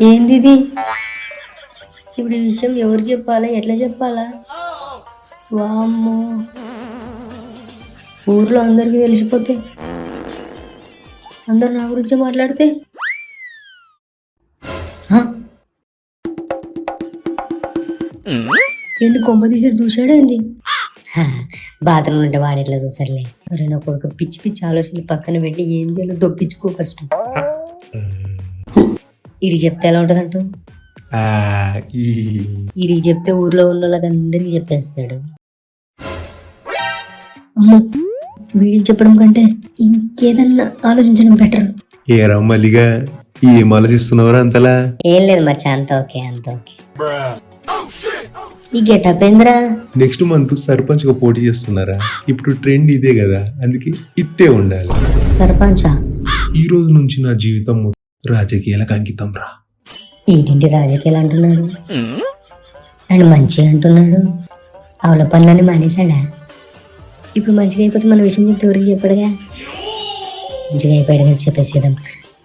ఏంది ఇది? ఇప్పుడు ఈ విషయం ఎవరు చెప్పాలా, ఎట్లా చెప్పాలా? వామ్మో, ఊర్లో అందరికీ తెలిసిపోతే అందరు నా గురించి మాట్లాడితే ఏంటి కొంప తీసి చూశాడేంది? బాత్రూమ్ ఉంటే వాడు ఎట్లా చూసారులే. మరి నా కొడుకు పిచ్చి పిచ్చి ఆలోచనలు పక్కన పెట్టి ఏం చేయాలో దొప్పించుకో ఫస్ట్. ఇడికి చెప్తే ఎలా ఉంటుంది అంటూ? ఇడికి చెప్తే ఊర్లో ఉన్న వాళ్ళకి అందరికి చెప్పేస్తాడు. వీడికి చెప్పడం కంటే ఇంకేదన్నా ఆలోచించడం బెటర్. ఏ రమ్మలిగా ఏం ఆలోచిస్తున్నావురా అంతలా? ఏం లేదు మచ్చా, అంత ఓకే, అంత ఓకే. ఈ గెటప్ ఏంద్రా? నెక్స్ట్ మంత్ సర్పంచ్ గా పోటీ చేస్తున్నారా? ఇప్పుడు ట్రెండ్ ఇదే కదా, అందుకే ఇట్టే ఉండాలి. సర్పంచా? ఈ రోజు నుంచి నా జీవితం రాజకీయాలకు అంకితం రా. ఏంటి రాజకీయాలు అంటున్నాడు అండ్ మంచిగా అంటున్నాడు? అవల పనులని మానేశాడా? ఇప్పుడు మంచిగా అయిపోతే మన విషయం చెప్తే ఎవరికి చెప్పాడుగా. మంచిగా అయిపోయాడు కదా, చెప్పేసేద్దాం.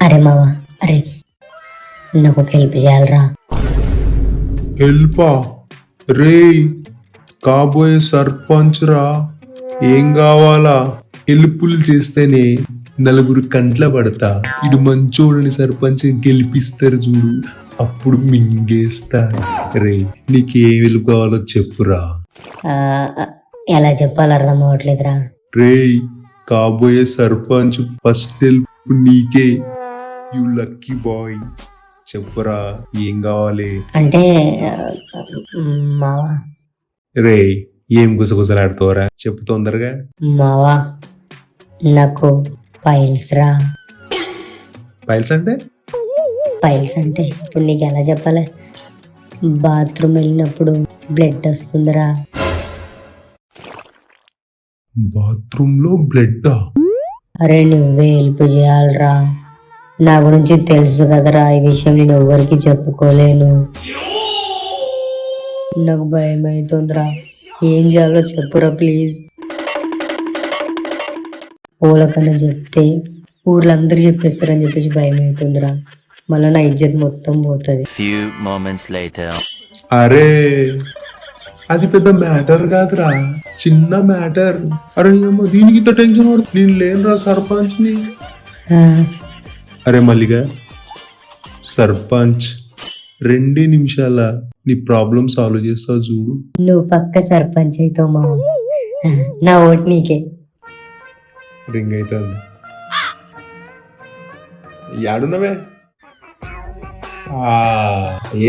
అరే మావా, అరే నాకు ఒక హెల్ప్ చేయాలరా. హెల్పా? రే కాబోయే సర్పంచ్ రా, ఏం కావాలా? హెల్పులు చేస్తేనే నలుగురు కంట్ల పడతా. ఇడు మంచోళ్ళని సర్పంచ్ గెలిపిస్తారు చూడు, అప్పుడు మింగేస్తా. రే నీకేం హెల్ప్ కావాలో చెప్పురా. ఎలా చెప్పాలి అర్థం అవ్వట్లేదురా. రే కాబోయే సర్పంచ్ ఫస్ట్ హెల్ప్ నీకే. యు లక్కీ బాయ్, చెప్పురా ఏం కావాలి? అంటే మావా. రే ఏం గుసగుసలాడుతావరా, చెప్పు తొందరగా. మావా నాకు పైల్స్ రా. పైల్స్ అంటే? పైల్స్ అంటే ఇప్పుడు నీకు ఎలా చెప్పాలి? బాత్రూమ్ వెళ్ళినప్పుడు బ్లడ్ వస్తుందిరా. బాత్రూమ్ లో బ్లడ్? అరే నువ్వే హెల్ప్ చేయాలరా. నా గురించి తెలుసు కదరా, ఈ విషయం నేను ఎవ్వరికి చెప్పుకోలేను. నాకు భయం అవుతుందిరా, ఏం చేయాలో చెప్పురా ప్లీజ్. ఓలకన్నా చెప్తే ఊర్లో అందరు చెప్పేస్తారని చెప్పేసి భయం అవుతుందిరా. మళ్ళీ నా ఇజ్జత్ మొత్తం పోతుంది. అరే అది పెద్ద మ్యాటర్ కాదురా, చిన్న మ్యాటర్. అరే దీనికి ఇంత టెన్షన్ పడుతుంది? నేను లేనురా సర్పంచ్ ని. అరే మల్లిగా, సర్పంచ్ 2 నిమిషాల నీ ప్రాబ్లం సాల్వ్ చేస్తావు చూడు. నువ్వు పక్క సర్పంచ్ అవుతావు మా. నా ఓటు నీకే. రింగ్ అవుతుంది. యాడున్నవే?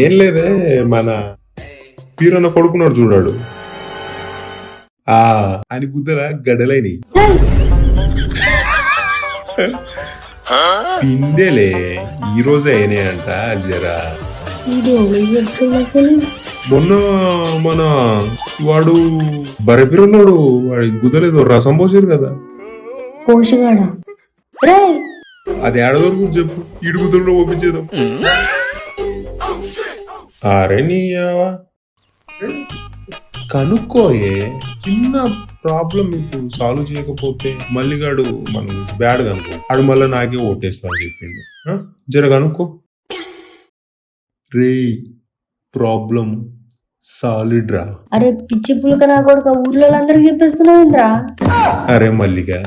ఏం లేదే, మన పీరన్న కొడుకున్నాడు చూడాడు, అని గుద్దల గడలైన పిందెలే ఈ రోజే అయినాయంట. జరా మొన్న మన వాడు బరపిరన్నాడు, వాడి గుద్దలేదో రసం పోసారు కదా. అది ఏడదొరకు చెప్పు, ఈడు గుద్దలో ఒప్పించేద్దాం. అరే నీ కనుక్కోయే, చిన్న ప్రాబ్లం ఇప్పుడు సాల్వ్ చేయకపోతే మల్లిగాడు మనం బ్యాడ్ కనుకో, ఆడు మళ్ళీ నాకే ఓటేస్తా అని చెప్పిండు. జర కనుక్కో. రే ప్రాబ్లం సాలిడ్ రా. అరే పిచ్చి పులక నా కొడుకు, ఊర్లో అందరికి చెప్పేస్తున్నావురా. అరే మల్లిగా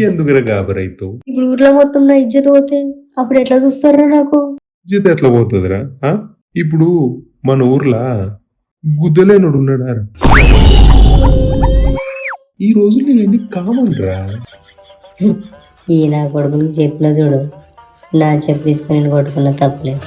ఎందుకురా గాబరైతావు? ఇప్పుడు ఊర్లో మొత్తం నా ఇజ్జత్ పోతే అప్పుడు ఎట్లా చూస్తారా నాకు? ఇజ్జత్ ఎట్లా పోతుందిరా? ఇప్పుడు మన ఊర్లో గుద్దలేనుడు ఉన్నాడారా? ఈ రోజుల్లో ఇవన్నీ కామన్ రా. ఈ నా కొడుకుని చెప్పిన చూడు, నా చెప్పు తీసుకుని కొట్టుకున్న తప్పలేదు.